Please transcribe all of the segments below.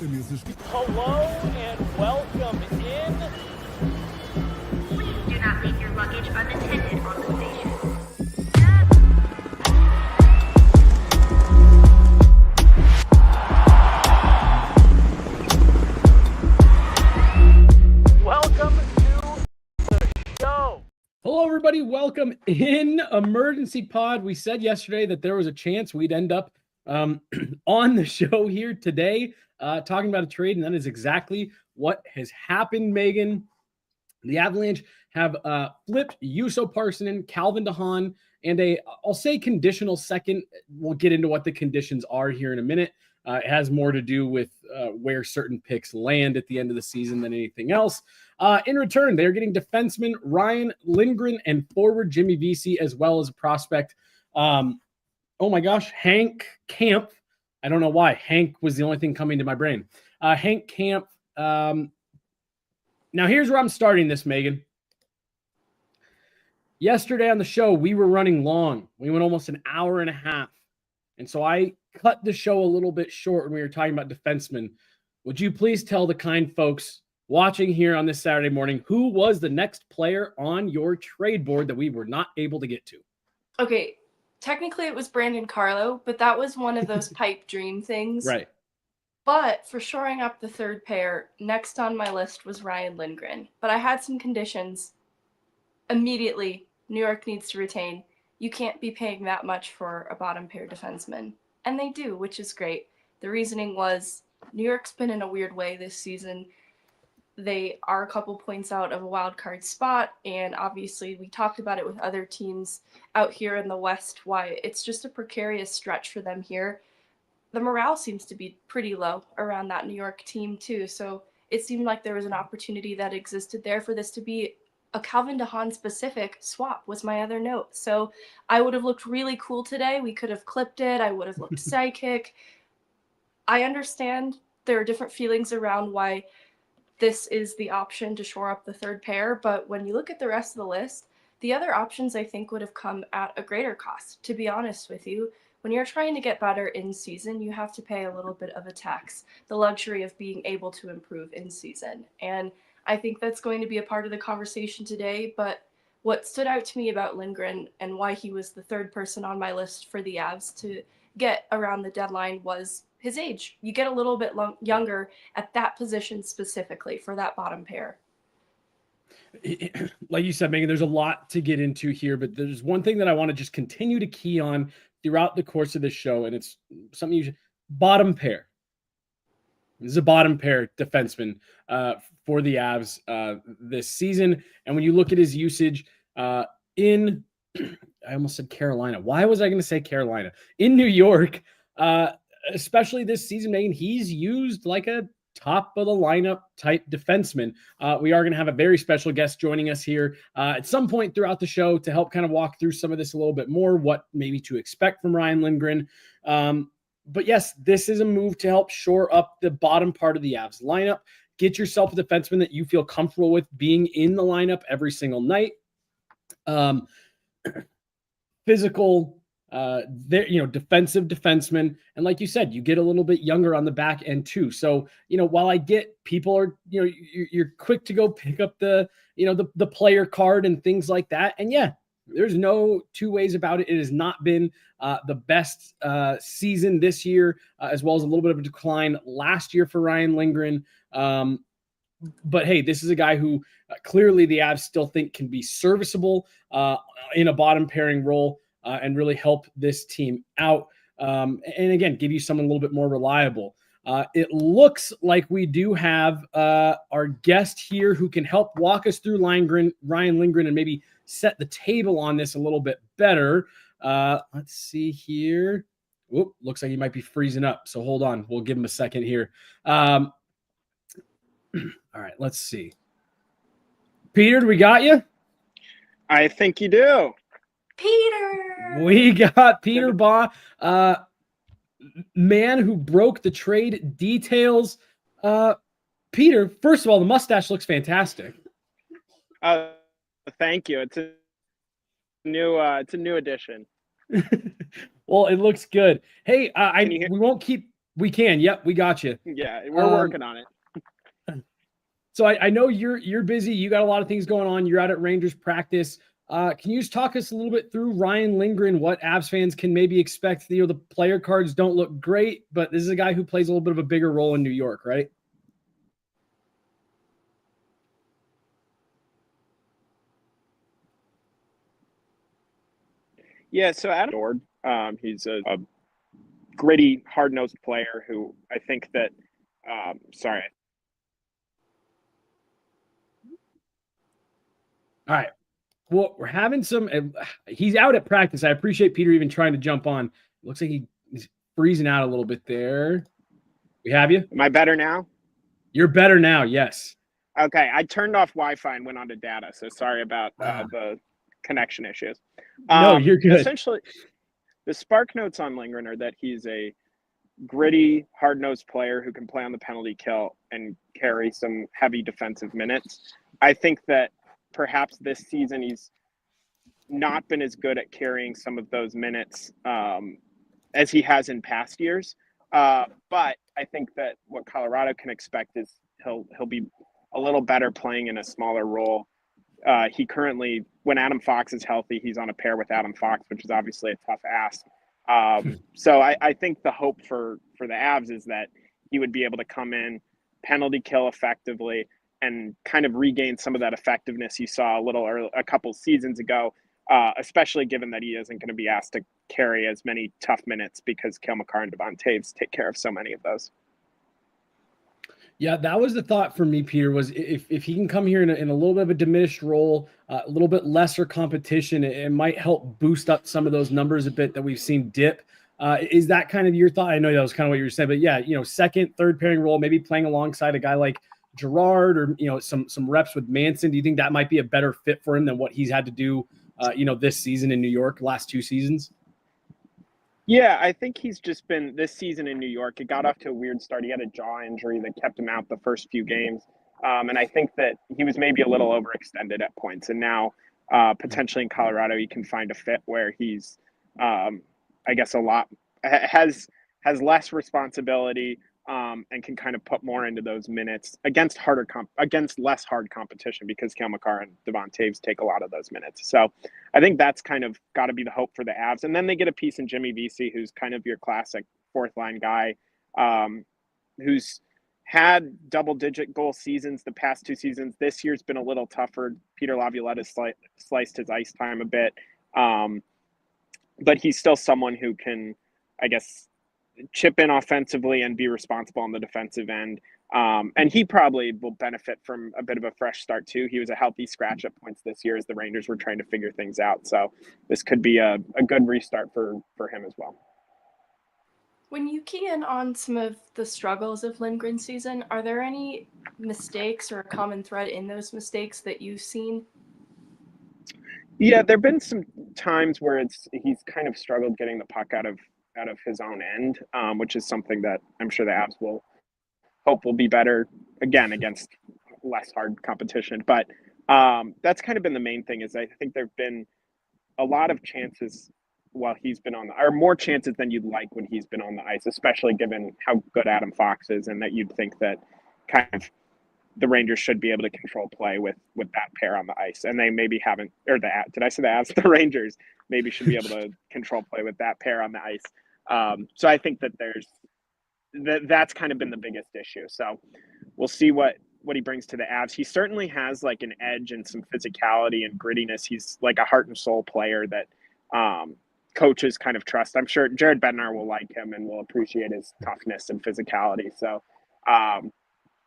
Hello and welcome in. Please do not leave your luggage unattended on the station. Welcome to the show. Hello, everybody. Welcome in Emergency Pod. We said yesterday that there was a chance we'd end up on the show here today talking about a trade, and that is exactly what has happened, Meghan. The Avalanche have flipped Jusso, Parssinen, Calvin to Haan, and I'll say conditional second. We'll get into what the conditions are here in a minute. It has more to do with where certain picks land at the end of the season than anything else. In return, they're getting defenseman Ryan Lindgren and forward Jimmy Vesey, as well as a prospect. Oh my gosh, Hank Camp. I don't know why. Hank was the only thing coming to my brain. Hank Camp. Now, here's where I'm starting this, Meghan. Yesterday on the show, we were running long. We went almost an hour and a half. And so I cut the show a little bit short when we were talking about defensemen. Would you please tell the kind folks watching here on this Saturday morning who was the next player on your trade board that we were not able to get to? Okay, technically it was Brandon Carlo, but that was one of those pipe dream things. Right. But for shoring up the third pair, next on my list was Ryan Lindgren. But I had some conditions. Immediately, New York needs to retain. You can't be paying that much for a bottom pair defenseman. And they do, which is great. The reasoning was New York's been in a weird way this season. They are a couple points out of a wild card spot, and obviously we talked about it with other teams out here in the West, why it's just a precarious stretch for them here. The morale seems to be pretty low around that New York team too, so it seemed like there was an opportunity that existed there for this to be a Calvin to Haan specific swap was my other note. So I would have looked really cool today. We could have clipped it. I would have looked psychic. I understand there are different feelings around why this is the option to shore up the third pair, but when you look at the rest of the list, the other options I think would have come at a greater cost, to be honest with you. When you're trying to get better in season, you have to pay a little bit of a tax, the luxury of being able to improve in season. And I think that's going to be a part of the conversation today, but what stood out to me about Lindgren and why he was the third person on my list for the Avs to get around the deadline was his age. You get a little bit younger at that position specifically for that bottom pair. Like you said, Meghan, there's a lot to get into here, but there's one thing that I want to just continue to key on throughout the course of this show, and it's something you should, bottom pair. This is a bottom pair defenseman for the Avs this season. And when you look at his usage in, I almost said Carolina. Why was I going to say Carolina? In New York, especially this season, Meghan, he's used like a top of the lineup type defenseman. We are going to have a very special guest joining us here at some point throughout the show to help kind of walk through some of this a little bit more, what maybe to expect from Ryan Lindgren. But yes, this is a move to help shore up the bottom part of the Avs lineup. Get yourself a defenseman that you feel comfortable with being in the lineup every single night. Physical, defensive defenseman. And like you said, you get a little bit younger on the back end too. So, while I get people are, you're quick to go pick up the player card and things like that. And yeah, there's no two ways about it. It has not been the best season this year, as well as a little bit of a decline last year for Ryan Lindgren. But hey, this is a guy who clearly the Avs still think can be serviceable in a bottom pairing role and really help this team out. And again, give you someone a little bit more reliable. It looks like we do have our guest here who can help walk us through Ryan Lindgren and maybe set the table on this a little bit better. Let's see here. Whoop, looks like he might be freezing up. So hold on. We'll give him a second here. All right, let's see. Peter, do we got you? I think you do. Peter! We got Peter Baugh, man who broke the trade details. Peter, first of all, the mustache looks fantastic. Thank you. It's a new addition. Well, it looks good. Hey, we won't keep We can. Yep, we got you. Yeah, we're working on it. So I know you're busy. You got a lot of things going on. You're out at Rangers practice. Can you just talk us a little bit through Ryan Lindgren, what Avs fans can maybe expect? The player cards don't look great, but this is a guy who plays a little bit of a bigger role in New York, right? Yeah, so Adam Nord, he's a gritty, hard-nosed player who I think that sorry. All right. Well, we're having some he's out at practice. I appreciate Peter even trying to jump on. Looks like he's freezing out a little bit there. We have you? Am I better now? You're better now, yes. Okay, I turned off Wi-Fi and went on to data, so sorry about the connection issues. No, you're good. Essentially, the spark notes on Lindgren are that he's a gritty, hard-nosed player who can play on the penalty kill and carry some heavy defensive minutes. I think that perhaps this season he's not been as good at carrying some of those minutes as he has in past years. But I think that what Colorado can expect is he'll be a little better playing in a smaller role. He currently, when Adam Fox is healthy, he's on a pair with Adam Fox, which is obviously a tough ask. So I think the hope for the Avs is that he would be able to come in, penalty kill effectively, and kind of regain some of that effectiveness you saw a couple seasons ago, especially given that he isn't going to be asked to carry as many tough minutes because Cale Makar and Devon Taves take care of so many of those. Yeah, that was the thought for me, Peter, was if he can come here in a little bit of a diminished role, a little bit lesser competition, it might help boost up some of those numbers a bit that we've seen dip. Is that kind of your thought? I know that was kind of what you were saying, but yeah, second, third pairing role, maybe playing alongside a guy like Gerard or, some reps with Manson. Do you think that might be a better fit for him than what he's had to do, this season in New York, last 2 seasons? Yeah, I think he's just been this season in New York. It got off to a weird start. He had a jaw injury that kept him out the first few games. And I think that he was maybe a little overextended at points. And now potentially in Colorado, he can find a fit where he's, I guess, has less responsibility and can kind of put more into those minutes against less hard competition because Cale Makar and Devon Taves take a lot of those minutes. So I think that's kind of got to be the hope for the Avs. And then they get a piece in Jimmy Vesey, who's kind of your classic fourth line guy, who's had double-digit goal seasons the past 2 seasons. This year's been a little tougher. Peter Laviolette has sliced his ice time a bit. But he's still someone who can, I guess, chip in offensively and be responsible on the defensive end. And he probably will benefit from a bit of a fresh start too. He was a healthy scratch at points this year as the Rangers were trying to figure things out. So this could be a good restart for him as well. When you key in on some of the struggles of Lindgren's season, are there any mistakes or a common thread in those mistakes that you've seen? Yeah, there've been some times where he's kind of struggled getting the puck out of his own end, which is something that I'm sure the Avs will be better again against less hard competition. But that's kind of been the main thing. Is I think there've been a lot of chances while he's been or more chances than you'd like when he's been on the ice, especially given how good Adam Fox is, and that you'd think that kind of the Rangers should be able to control play with that pair on the ice, and they maybe haven't. Or did I say the Avs? The Rangers maybe should be able to control play with that pair on the ice. So I think that that's kind of been the biggest issue. So we'll see what he brings to the Avs. He certainly has like an edge and some physicality and grittiness. He's like a heart and soul player that coaches kind of trust. I'm sure Jared Bednar will like him and will appreciate his toughness and physicality. So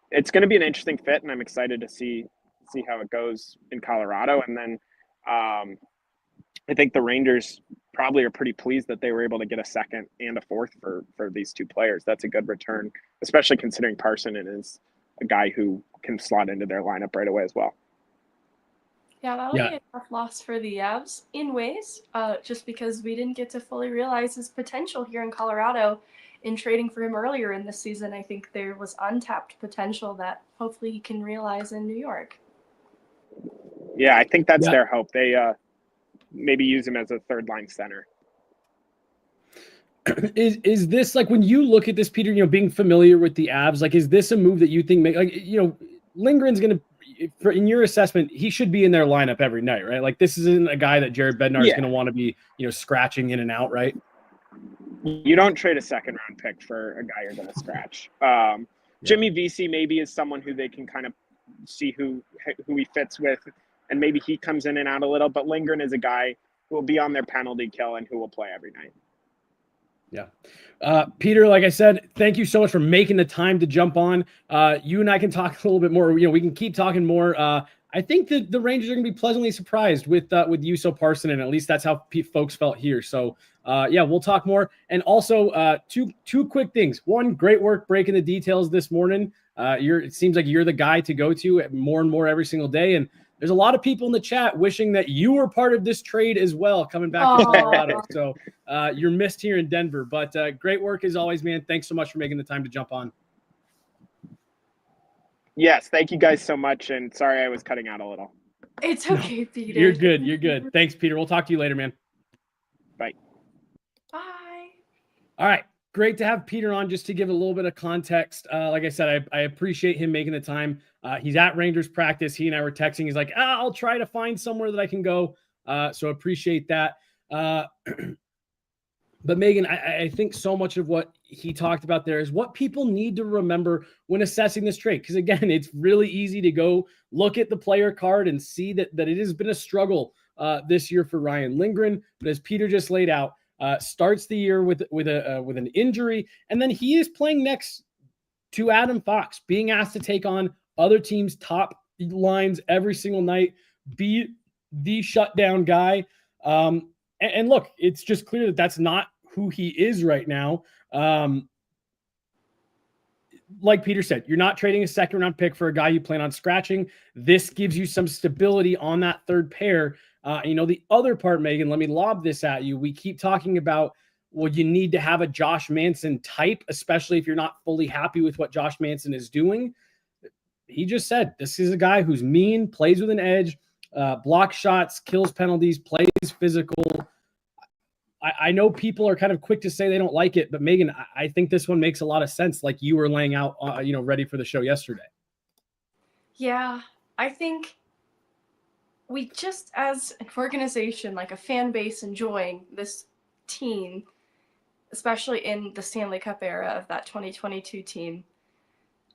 it's going to be an interesting fit, and I'm excited to see how it goes in Colorado. And then I think the Rangers probably are pretty pleased that they were able to get a second and a fourth for these 2 players. That's a good return, especially considering Parssinen is a guy who can slot into their lineup right away as well. Yeah, that'll be a tough loss for the Avs in ways, just because we didn't get to fully realize his potential here in Colorado. In trading for him earlier in the season, I think there was untapped potential that hopefully he can realize in New York. Yeah, I think that's their hope. They maybe use him as a third-line center. is this like when you look at this, Peter? Being familiar with the Avs, like, is this a move that you think Lindgren's going to, in your assessment, he should be in their lineup every night, right? Like, this isn't a guy that Jared Bednar is going to want to be, scratching in and out, right? You don't trade a second-round pick for a guy you're going to scratch. Jimmy Vesey maybe is someone who they can kind of see who he fits with, and maybe he comes in and out a little. But Lindgren is a guy who will be on their penalty kill and who will play every night. Yeah. Peter, like I said, thank you so much for making the time to jump on. You and I can talk a little bit more. We can keep talking more. I think that the Rangers are going to be pleasantly surprised with Jusso, Parssinen. At least that's how folks felt here. So, we'll talk more. And also, two quick things. One, great work breaking the details this morning. It seems like you're the guy to go to more and more every single day. And there's a lot of people in the chat wishing that you were part of this trade as well, coming back to Colorado. So you're missed here in Denver. But great work as always, man. Thanks so much for making the time to jump on. Yes, thank you guys so much. And sorry I was cutting out a little. It's okay, Peter. You're good. You're good. Thanks, Peter. We'll talk to you later, man. Bye. Bye. All right. Great to have Peter on, just to give a little bit of context. Like I said, I appreciate him making the time. He's at Rangers practice. He and I were texting. He's like, I'll try to find somewhere that I can go. So appreciate that. But Meghan, I think so much of what he talked about there is what people need to remember when assessing this trade. Because again, it's really easy to go look at the player card and see that it has been a struggle this year for Ryan Lindgren. But as Peter just laid out, starts the year with an injury, and then he is playing next to Adam Fox, being asked to take on other teams' top lines every single night, be the shutdown guy. And look, it's just clear that that's not who he is right now. Like Peter said, you're not trading a second-round pick for a guy you plan on scratching. This gives you some stability on that third pair. The other part, Meghan, let me lob this at you. We keep talking about, well, you need to have a Josh Manson type, especially if you're not fully happy with what Josh Manson is doing. He just said, this is a guy who's mean, plays with an edge, blocks shots, kills penalties, plays physical. I know people are kind of quick to say they don't like it, but Meghan, I think this one makes a lot of sense, like you were laying out, ready for the show yesterday. Yeah, I think we just, as an organization, like a fan base enjoying this team, especially in the Stanley Cup era of that 2022 team,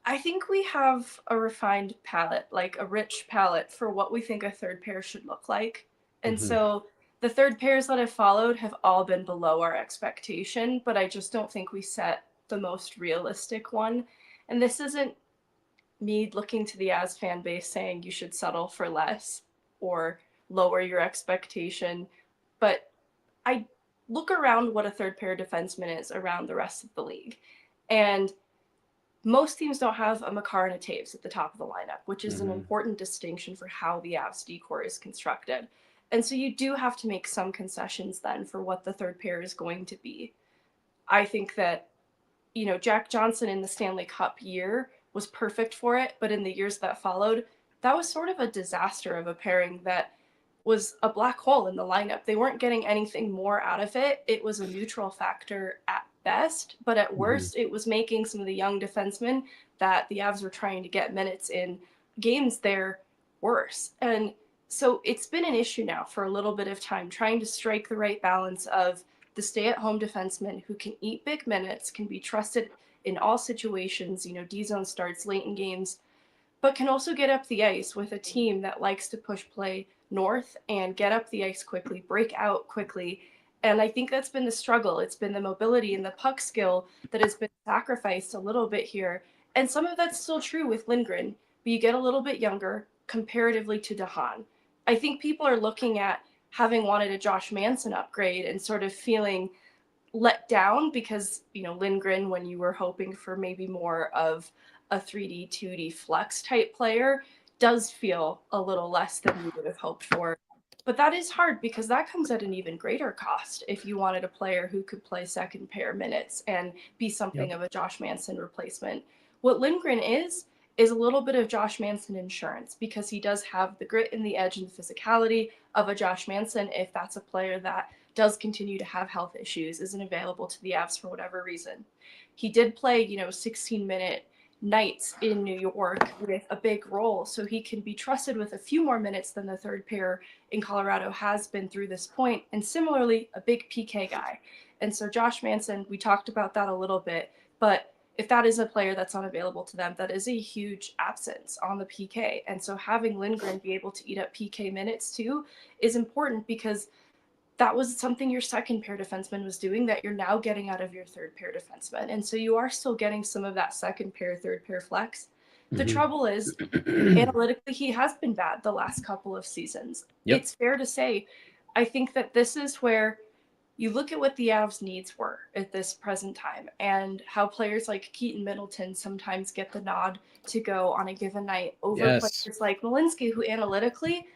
I think we have a refined palette, like a rich palette for what we think a third pair should look like. And so the third pairs that have followed have all been below our expectation, but I just don't think we set the most realistic one. And this isn't me looking to the Avs fan base saying you should settle for less or lower your expectation, but I look around what a third pair defenseman is around the rest of the league. And most teams don't have a Makar and a Taves at the top of the lineup, which is an important distinction for how the Avs decor is constructed. And so you do have to make some concessions then for what the third pair is going to be. I think that, Jack Johnson in the Stanley Cup year was perfect for it, but in the years that followed, that was sort of a disaster of a pairing that was a black hole in the lineup. They weren't getting anything more out of it. It was a neutral factor at best, but at worst, it was making some of the young defensemen that the Avs were trying to get minutes in games there worse. And so it's been an issue now for a little bit of time, trying to strike the right balance of the stay-at-home defenseman who can eat big minutes, can be trusted in all situations, D-zone starts late in games, but can also get up the ice with a team that likes to push play north and get up the ice quickly, break out quickly. And I think that's been the struggle. It's been the mobility and the puck skill that has been sacrificed a little bit here. And some of that's still true with Lindgren, but you get a little bit younger comparatively to Haan. I think people are looking at having wanted a Josh Manson upgrade and sort of feeling let down because, Lindgren, when you were hoping for maybe more of a 3D, 2D flex type player, does feel a little less than you would have hoped for. But that is hard because that comes at an even greater cost if you wanted a player who could play second pair minutes and be something of a Josh Manson replacement. What Lindgren is a little bit of Josh Manson insurance because he does have the grit and the edge and the physicality of a Josh Manson if that's a player that does continue to have health issues, isn't available to the Avs for whatever reason. He did play, 16-minute nights in New York with a big role, so he can be trusted with a few more minutes than the third pair in Colorado has been through this point. And similarly, a big PK guy. And so Josh Manson, we talked about that a little bit, but if that is a player that's unavailable to them, that is a huge absence on the PK. And so having Lindgren be able to eat up PK minutes too is important, because that was something your second pair defenseman was doing that you're now getting out of your third pair defenseman. And so you are still getting some of that second pair, third pair flex. The trouble is, analytically, he has been bad the last couple of seasons. Yep. It's fair to say, I think that this is where you look at what the Avs' needs were at this present time and how players like Keaton Middleton sometimes get the nod to go on a given night over players like Malinsky, who analytically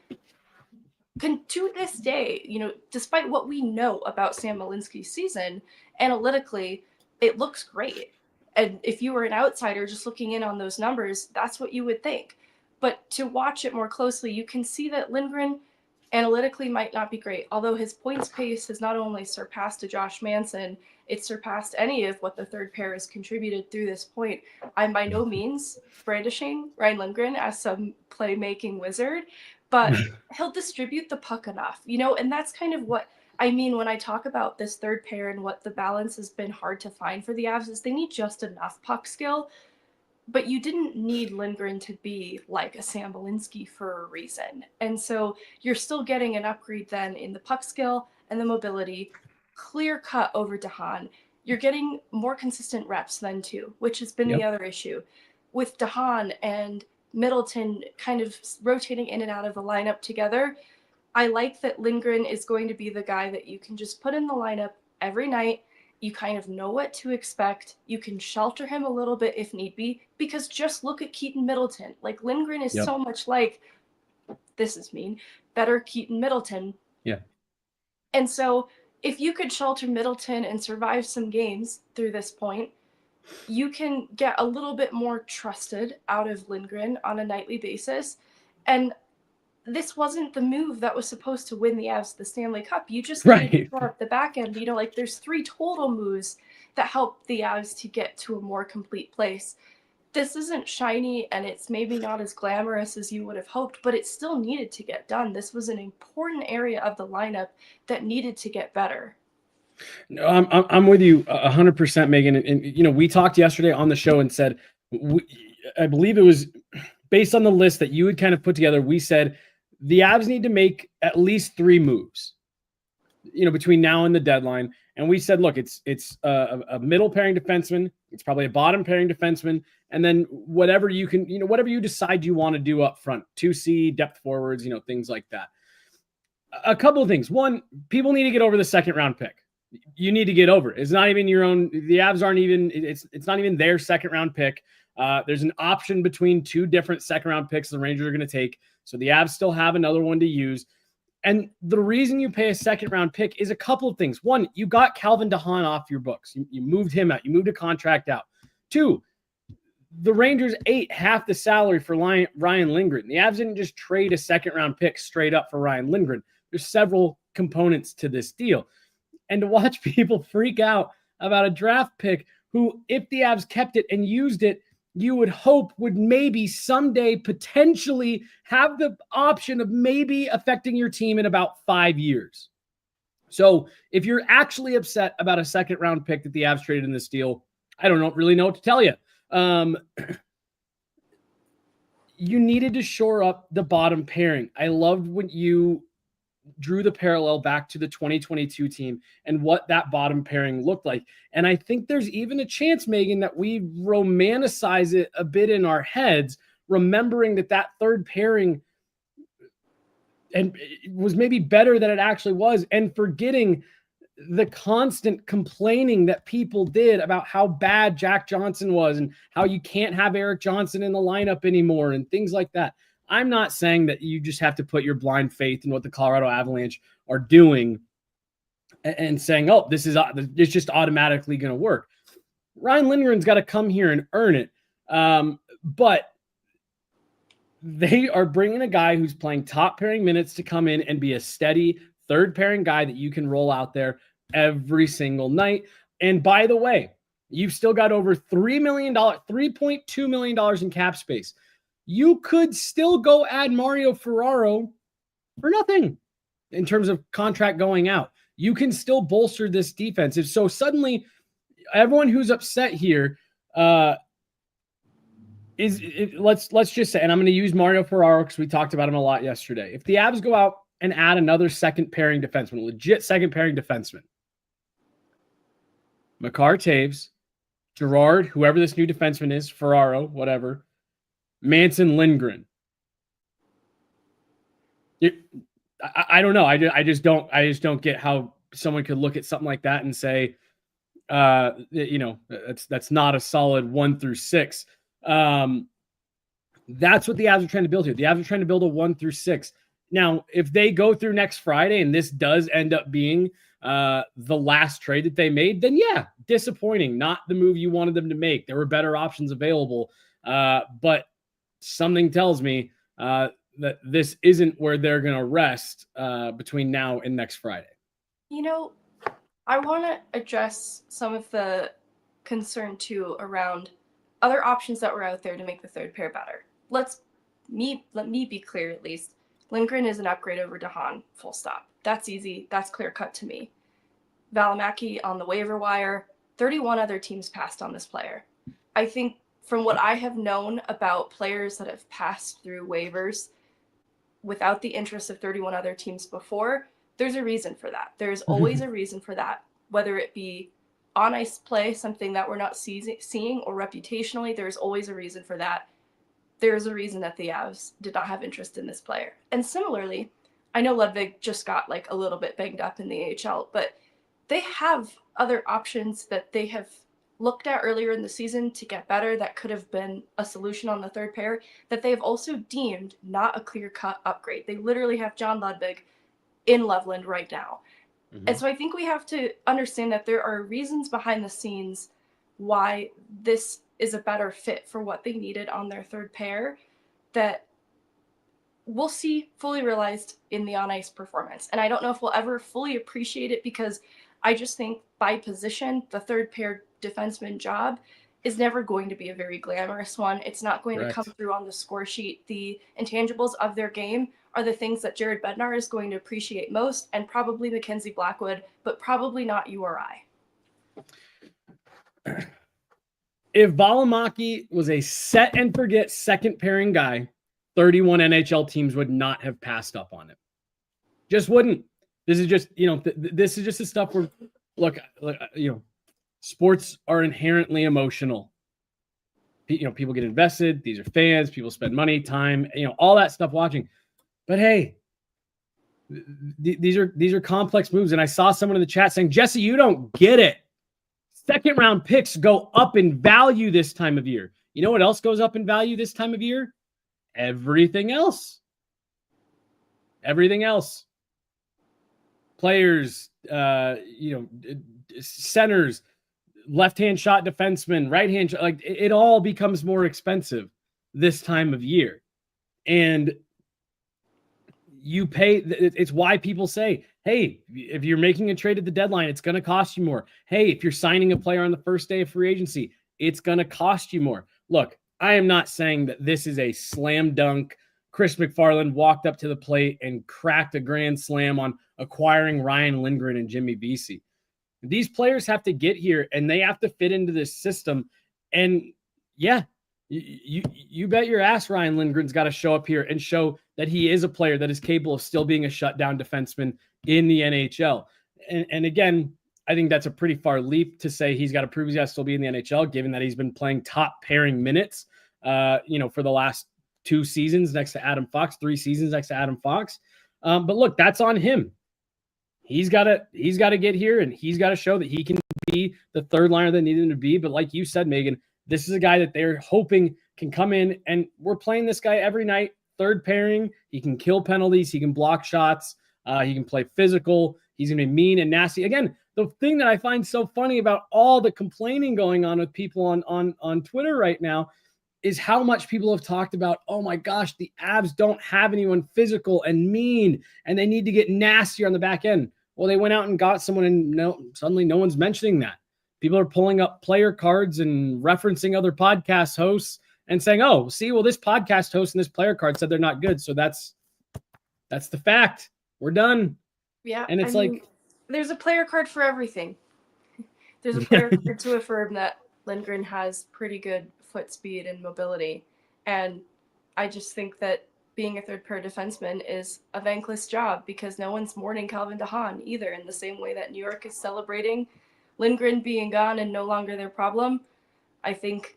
can, to this day, despite what we know about Sam Malinsky's season, analytically, it looks great. And if you were an outsider just looking in on those numbers, that's what you would think. But to watch it more closely, you can see that Lindgren analytically might not be great, although his points pace has not only surpassed a Josh Manson, it's surpassed any of what the third pair has contributed through this point. I'm by no means brandishing Ryan Lindgren as some playmaking wizard, but he'll distribute the puck enough, and that's kind of what I mean when I talk about this third pair and what the balance has been hard to find for the Avs is they need just enough puck skill. But you didn't need Lindgren to be like a Sam Malinsky for a reason. And so you're still getting an upgrade then in the puck skill and the mobility, clear cut over to Haan. You're getting more consistent reps then too, which has been the other issue. With Haan and Middleton kind of rotating in and out of the lineup together, I like that Lindgren is going to be the guy that you can just put in the lineup every night. You kind of know what to expect. You can shelter him a little bit if need be, because just look at Keaton Middleton. Like, Lindgren is so much like, this is mean, better Keaton Middleton. Yeah. And so if you could shelter Middleton and survive some games through this point, you can get a little bit more trusted out of Lindgren on a nightly basis. And this wasn't the move that was supposed to win the Avs the Stanley Cup. You just needed to shore up the back end. There's 3 total moves that help the Avs to get to a more complete place. This isn't shiny, and it's maybe not as glamorous as you would have hoped, but it still needed to get done. This was an important area of the lineup that needed to get better. No, I'm with you 100%, Megan. And we talked yesterday on the show and said, I believe it was based on the list that you had kind of put together. We said the Avs need to make at least 3 moves, between now and the deadline. And we said, look, it's a middle pairing defenseman. It's probably a bottom pairing defenseman. And then whatever you can, whatever you decide you want to do up front, 2C, depth forwards, things like that. A couple of things. One, people need to get over the second round pick. You need to get over it. It's not even your own. The Avs aren't even, it's not even their second round pick. There's an option between 2 different second round picks the Rangers are going to take. So the Avs still have another one to use. And the reason you pay a second round pick is a couple of things. One, you got Calvin Haan off your books. You moved him out. You moved a contract out. 2, the Rangers ate half the salary for Ryan Lindgren. The Avs didn't just trade a second round pick straight up for Ryan Lindgren. There's several components to this deal. And to watch people freak out about a draft pick who, if the Avs kept it and used it, you would hope would maybe someday potentially have the option of maybe affecting your team in about 5 years. So if you're actually upset about a second round pick that the Avs traded in this deal, I don't really know what to tell you. You needed to shore up the bottom pairing. I loved when you drew the parallel back to the 2022 team and what that bottom pairing looked like. And I think there's even a chance, Megan, that we romanticize it a bit in our heads, remembering that third pairing and it was maybe better than it actually was, and forgetting the constant complaining that people did about how bad Jack Johnson was and how you can't have Eric Johnson in the lineup anymore and things like that. I'm not saying that you just have to put your blind faith in what the Colorado Avalanche are doing and saying, oh, it's just automatically going to work. Ryan Lindgren's got to come here and earn it. But they are bringing a guy who's playing top pairing minutes to come in and be a steady third pairing guy that you can roll out there every single night. And by the way, you've still got over $3 million, $3.2 million in cap space. You could still go add Mario Ferraro for nothing in terms of contract going out. You can still bolster this defense. If so, suddenly everyone who's upset here let's just say, and I'm going to use Mario Ferraro because we talked about him a lot yesterday. If the Avs go out and add another second pairing defenseman, legit second pairing defenseman, Makar Taves, Gerard, whoever this new defenseman is, Ferraro, whatever, Manson, Lindgren. I don't know. I just don't get how someone could look at something like that and say, that's not a solid 1 through 6. That's what the Avs are trying to build here. The Avs are trying to build a 1 through 6. Now, if they go through next Friday and this does end up being the last trade that they made, then yeah, disappointing. Not the move you wanted them to make. There were better options available. But something tells me that this isn't where they're going to rest between now and next Friday. I want to address some of the concern too around other options that were out there to make the third pair better. Let me be clear at least. Lindgren is an upgrade over to Haan, full stop. That's easy. That's clear cut to me. Valimaki on the waiver wire. 31 other teams passed on this player. I think from what I have known about players that have passed through waivers without the interest of 31 other teams before, there's a reason for that. There's always a reason for that, whether it be on ice play, something that we're not seeing, or reputationally, there's always a reason for that. There's a reason that the Avs did not have interest in this player. And similarly, I know Ludwig just got like a little bit banged up in the AHL, but they have other options that they have looked at earlier in the season to get better that could have been a solution on the third pair that they've also deemed not a clear-cut upgrade. They literally have John Ludwig in Loveland right now. Mm-hmm. And so I think we have to understand that there are reasons behind the scenes why this is a better fit for what they needed on their third pair that we'll see fully realized in the on-ice performance. And I don't know if we'll ever fully appreciate it because I just think by position, the third pair defenseman job is never going to be a very glamorous one. It's not going to come through on the score sheet. The intangibles of their game are the things that Jared Bednar is going to appreciate most, and probably Mackenzie Blackwood, but probably not you or I. If Valimaki was a set and forget second pairing guy, 31 NHL teams would not have passed up on it. Just wouldn't. This is just, this is just the stuff where, look, sports are inherently emotional. People get invested. These are fans. People spend money, time, all that stuff watching. But hey, these are complex moves. And I saw someone in the chat saying, Jesse, you don't get it. Second round picks go up in value this time of year. You know what else goes up in value this time of year? Everything else. Everything else. Players, centers, left-hand shot defensemen, right-hand shot, like it all becomes more expensive this time of year. And you pay, it's why people say, hey, if you're making a trade at the deadline, it's going to cost you more. Hey, if you're signing a player on the first day of free agency, it's going to cost you more. Look, I am not saying that this is a slam dunk. Chris McFarland walked up to the plate and cracked a grand slam on acquiring Ryan Lindgren and Jimmy Vesey. These players have to get here and they have to fit into this system. And yeah, you bet your ass Ryan Lindgren's got to show up here and show that he is a player that is capable of still being a shutdown defenseman in the NHL. And again, I think that's a pretty far leap to say he's got to prove he's got to still be in the NHL, given that he's been playing top pairing minutes, for the last 2 seasons next to Adam Fox, 3 seasons next to Adam Fox. But look, that's on him. He's got to get here and he's got to show that he can be the third liner they need him to be. But like you said, Megan, this is a guy that they're hoping can come in, and we're playing this guy every night. Third pairing, he can kill penalties, he can block shots, he can play physical, he's going to be mean and nasty. Again, the thing that I find so funny about all the complaining going on with people on Twitter right now is how much people have talked about, oh my gosh, the Avs don't have anyone physical and mean, and they need to get nastier on the back end. Well, they went out and got someone, and suddenly no one's mentioning that. People are pulling up player cards and referencing other podcast hosts and saying, oh, see, well, this podcast host and this player card said they're not good. So that's the fact. We're done. Yeah. And it's there's a player card for everything. There's a player card to affirm that Lindgren has pretty good foot speed and mobility. And I just think that being a third pair defenseman is a thankless job because no one's mourning Calvin Haan either, in the same way that New York is celebrating Lindgren being gone and no longer their problem. I think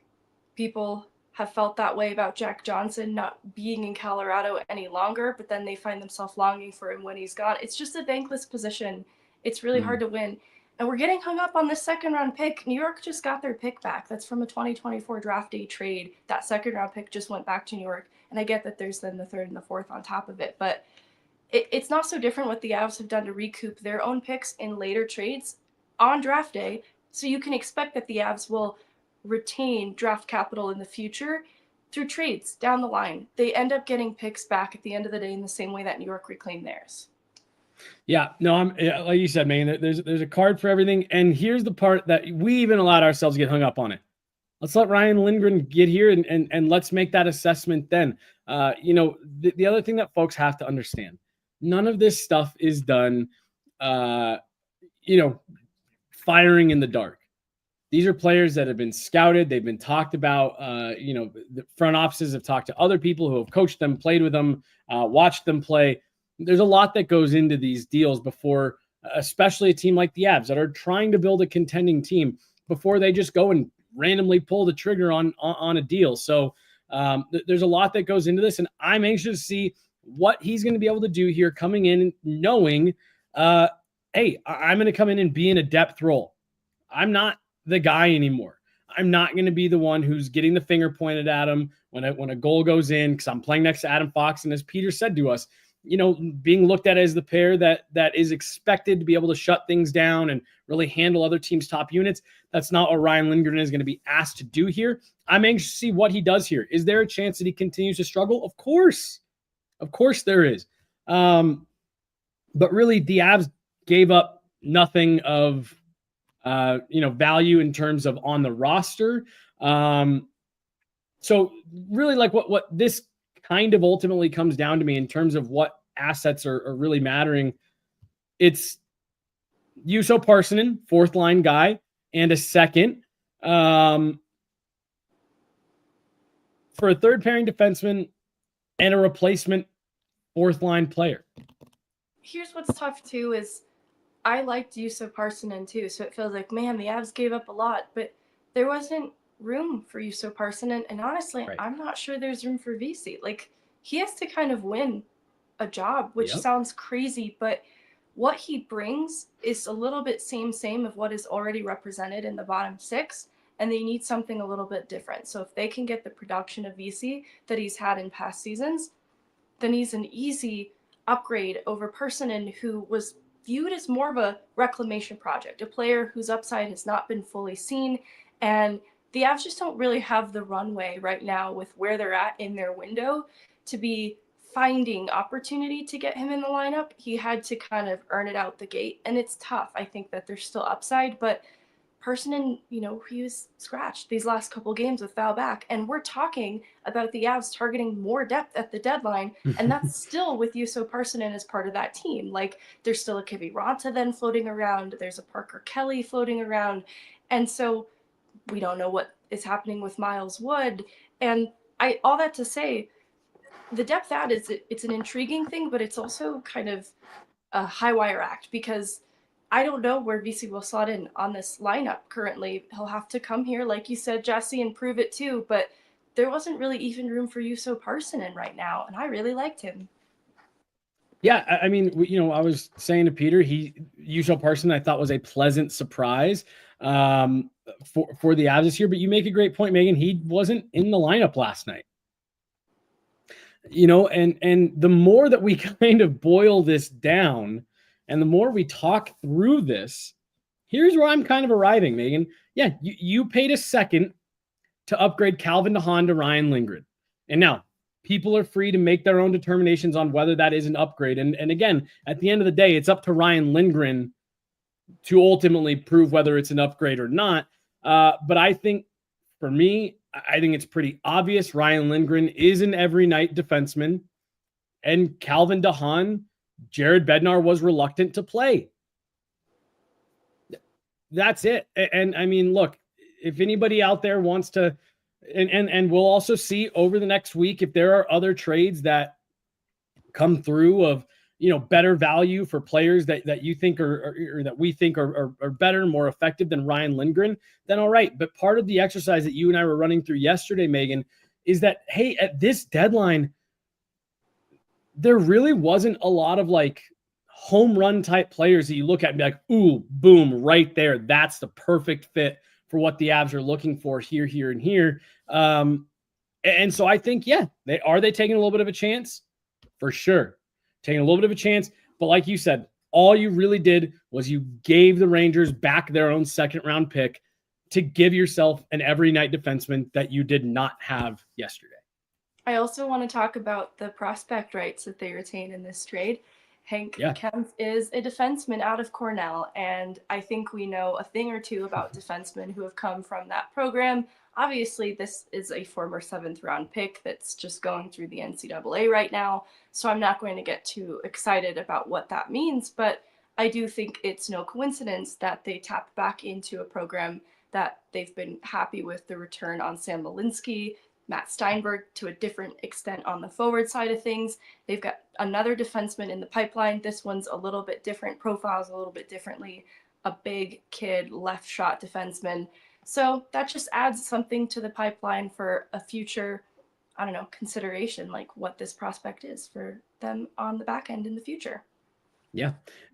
people have felt that way about Jack Johnson not being in Colorado any longer, but then they find themselves longing for him when he's gone. It's just a thankless position. It's really hard to win. And we're getting hung up on this second round pick. New York just got their pick back. That's from a 2024 draft day trade. That second round pick just went back to New York. And I get that there's then the third and the fourth on top of it, but it's not so different what the Avs have done to recoup their own picks in later trades on draft day. So you can expect that the Avs will retain draft capital in the future through trades down the line. They end up getting picks back at the end of the day in the same way that New York reclaimed theirs. Yeah, no, I'm like you said, Megan, there's a card for everything. And here's the part that we even allowed ourselves to get hung up on it. Let's let Ryan Lindgren get here and let's make that assessment then. The other thing that folks have to understand, none of this stuff is done, firing in the dark. These are players that have been scouted. They've been talked about. The front offices have talked to other people who have coached them, played with them, watched them play. There's a lot that goes into these deals before, especially a team like the Avs that are trying to build a contending team, before they just go and randomly pull the trigger on a deal. So there's a lot that goes into this, and I'm anxious to see what he's going to be able to do here coming in, knowing, hey, I'm going to come in and be in a depth role. I'm not the guy anymore. I'm not going to be the one who's getting the finger pointed at him when a goal goes in, because I'm playing next to Adam Fox. And as Peter said to us, being looked at as the pair that is expected to be able to shut things down and really handle other teams' top units. That's not what Ryan Lindgren is going to be asked to do here. I'm anxious to see what he does here. Is there a chance that he continues to struggle? Of course there is. But really, the Avs gave up nothing of value in terms of on the roster. So really, like what this kind of ultimately comes down to me in terms of what assets are really mattering. It's Jusso Parssinen, fourth line guy, and a second. For a third pairing defenseman and a replacement fourth line player. Here's what's tough too is I liked Jusso Parssinen too, so it feels like, man, the Avs gave up a lot, but there wasn't room for Jusso Parssinen, and honestly, right. I'm not sure there's room for Vesey. Like, he has to kind of win a job, which sounds crazy, but what he brings is a little bit same of what is already represented in the bottom six, and they need something a little bit different. So if they can get the production of Vesey that he's had in past seasons, then he's an easy upgrade over Parssinen, who was viewed as more of a reclamation project, a player whose upside has not been fully seen. And the Avs just don't really have the runway right now with where they're at in their window to be finding opportunity to get him in the lineup. He had to kind of earn it out the gate, and it's tough. I think that there's still upside, but Parssinen, he was scratched these last couple games with foul back, and we're talking about the Avs targeting more depth at the deadline, and that's still with Jusso Parssinen as part of that team. Like, there's still a Kivi Ranta then floating around, there's a Parker Kelly floating around, and so we don't know what is happening with Miles Wood. And all that to say, the depth add it's an intriguing thing, but it's also kind of a high wire act, because I don't know where Vesey will slot in on this lineup currently. He'll have to come here, like you said, Jesse, and prove it too. But there wasn't really even room for Jusso Parssinen right now, and I really liked him. Yeah, I mean, I was saying to Peter, Jusso Parssinen I thought was a pleasant surprise for the Avs this year. But you make a great point, Megan. He wasn't in the lineup last night. And the more that we kind of boil this down, and the more we talk through this, here's where I'm kind of arriving, Megan. Yeah, you paid a second to upgrade Calvin Haan to Ryan Lindgren. And now, people are free to make their own determinations on whether that is an upgrade. And again, at the end of the day, it's up to Ryan Lindgren to ultimately prove whether it's an upgrade or not. But I think, for me, I think it's pretty obvious Ryan Lindgren is an every night defenseman, and Calvin Haan, Jared Bednar was reluctant to play. That's it. And I mean, look, if anybody out there wants to, and we'll also see over the next week if there are other trades that come through of, you know, better value for players that you think or that we think are better, more effective than Ryan Lindgren, then all right. But part of the exercise that you and I were running through yesterday, Megan, is that, hey, at this deadline, there really wasn't a lot of like home run type players that you look at and be like, ooh, boom, right there. That's the perfect fit for what the Avs are looking for here, here, and here. And so I think, yeah, they taking a little bit of a chance? For sure. Taking a little bit of a chance. But like you said, all you really did was you gave the Rangers back their own second round pick to give yourself an every night defenseman that you did not have yesterday. I also want to talk about the prospect rights that they retain in this trade. Hank Kemp is a defenseman out of Cornell, and I think we know a thing or two about defensemen who have come from that program. Obviously, this is a former 7th round pick that's just going through the NCAA right now, so I'm not going to get too excited about what that means, but I do think it's no coincidence that they tapped back into a program that they've been happy with the return on Sam Malinsky, Matt Steinberg to a different extent on the forward side of things. They've got another defenseman in the pipeline. This one's a little bit different, profiles a little bit differently, a big kid left shot defenseman. So that just adds something to the pipeline for a future, I don't know, consideration, like what this prospect is for them on the back end in the future. Yeah.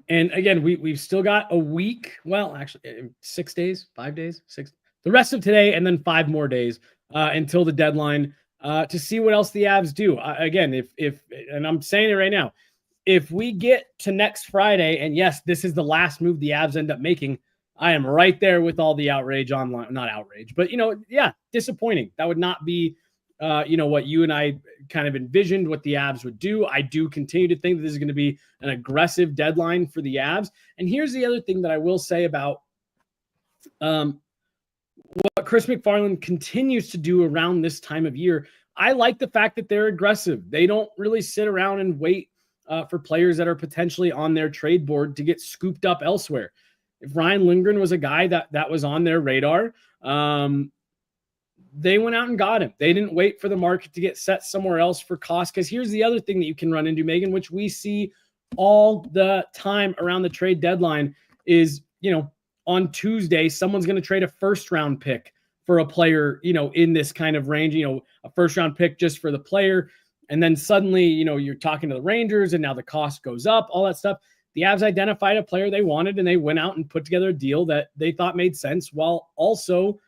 And again, we've still got a week. Well, actually 6 days, 5 days, 6, the rest of today, and then 5 more days until the deadline to see what else the Avs do. Again, if and I'm saying it right now, if we get to next Friday, and yes, this is the last move the Avs end up making, I am right there with all the outrage online. Not outrage, but, you know, yeah, disappointing. That would not be, what you and I kind of envisioned what the Avs would do. I do continue to think that this is going to be an aggressive deadline for the Avs. And here's the other thing that I will say about what Chris McFarland continues to do around this time of year. I like the fact that they're aggressive. They don't really sit around and wait for players that are potentially on their trade board to get scooped up elsewhere. If Ryan Lindgren was a guy that was on their radar, they went out and got him. They didn't wait for the market to get set somewhere else for cost. Because here's the other thing that you can run into, Megan, which we see all the time around the trade deadline is, you know, on Tuesday, someone's going to trade a first-round pick for a player, you know, in this kind of range, you know, a first-round pick just for the player. And then suddenly, you know, you're talking to the Rangers and now the cost goes up, all that stuff. The Avs identified a player they wanted and they went out and put together a deal that they thought made sense while also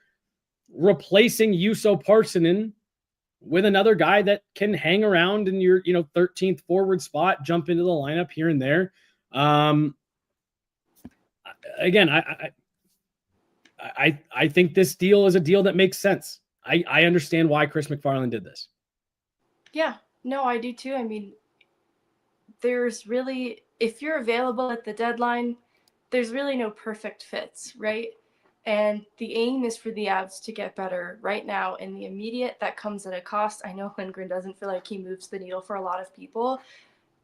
replacing Jusso Parssinen with another guy that can hang around in your, 13th forward spot, jump into the lineup here and there. Again, I think this deal is a deal that makes sense. I understand why Chris McFarland did this. Yeah, no, I do too. I mean, there's really, if you're available at the deadline, there's really no perfect fits, right? And the aim is for the Avs to get better right now in the immediate. That comes at a cost. I know Lindgren doesn't feel like he moves the needle for a lot of people,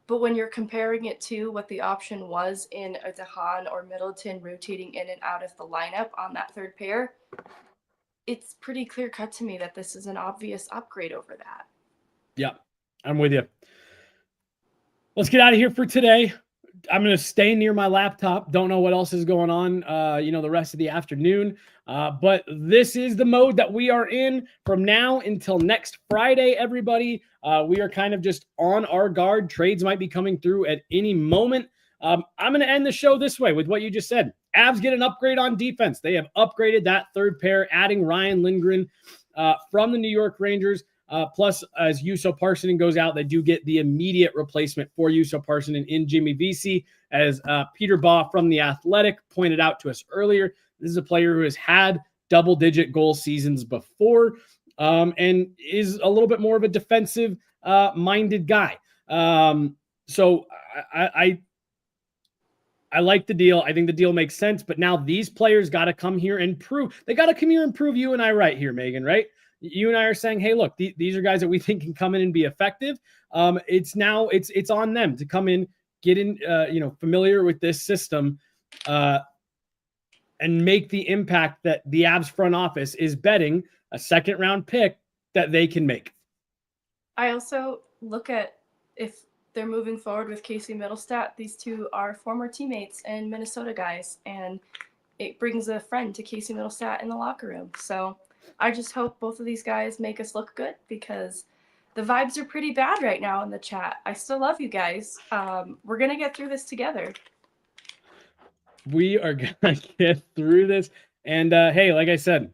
but when you're comparing it to what the option was in a Haan or Middleton rotating in and out of the lineup on that third pair, it's pretty clear cut to me that this is an obvious upgrade over that. Yeah, I'm with you. Let's get out of here for today. I'm going to stay near my laptop. Don't know what else is going on, the rest of the afternoon. But this is the mode that we are in from now until next Friday, everybody. We are kind of just on our guard. Trades might be coming through at any moment. I'm going to end the show this way with what you just said. Avs get an upgrade on defense. They have upgraded that third pair, adding Ryan Lindgren from the New York Rangers. Plus, as Jusso Parssinen goes out, they do get the immediate replacement for Jusso Parssinen in Jimmy Vesey. As Peter Baugh from The Athletic pointed out to us earlier, this is a player who has had double-digit goal seasons before, and is a little bit more of a defensive minded guy. So I like the deal. I think the deal makes sense, but now these players got to come here and prove. They got to come here and prove you and I right here, Megan, right? You and I are saying, hey, look, these are guys that we think can come in and be effective. It's on them to come in, get in, familiar with this system, and make the impact that the Avs front office is betting a second-round pick that they can make. I also look at if they're moving forward with Casey Middlestat. These two are former teammates and Minnesota guys, and it brings a friend to Casey Middlestat in the locker room. So I just hope both of these guys make us look good, because the vibes are pretty bad right now in the chat. I still love you guys. We're going to get through this together. We are going to get through this. And hey, like I said,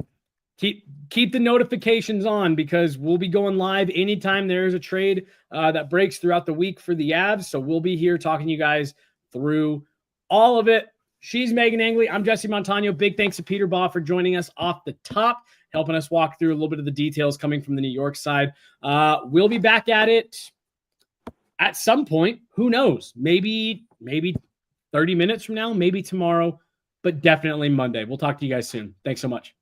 keep the notifications on, because we'll be going live anytime there is a trade that breaks throughout the week for the Avs. So we'll be here talking to you guys through all of it. She's Meghan Angley. I'm Jesse Montano. Big thanks to Peter Baugh for joining us off the top, helping us walk through a little bit of the details coming from the New York side. We'll be back at it at some point. Who knows? Maybe 30 minutes from now, maybe tomorrow, but definitely Monday. We'll talk to you guys soon. Thanks so much.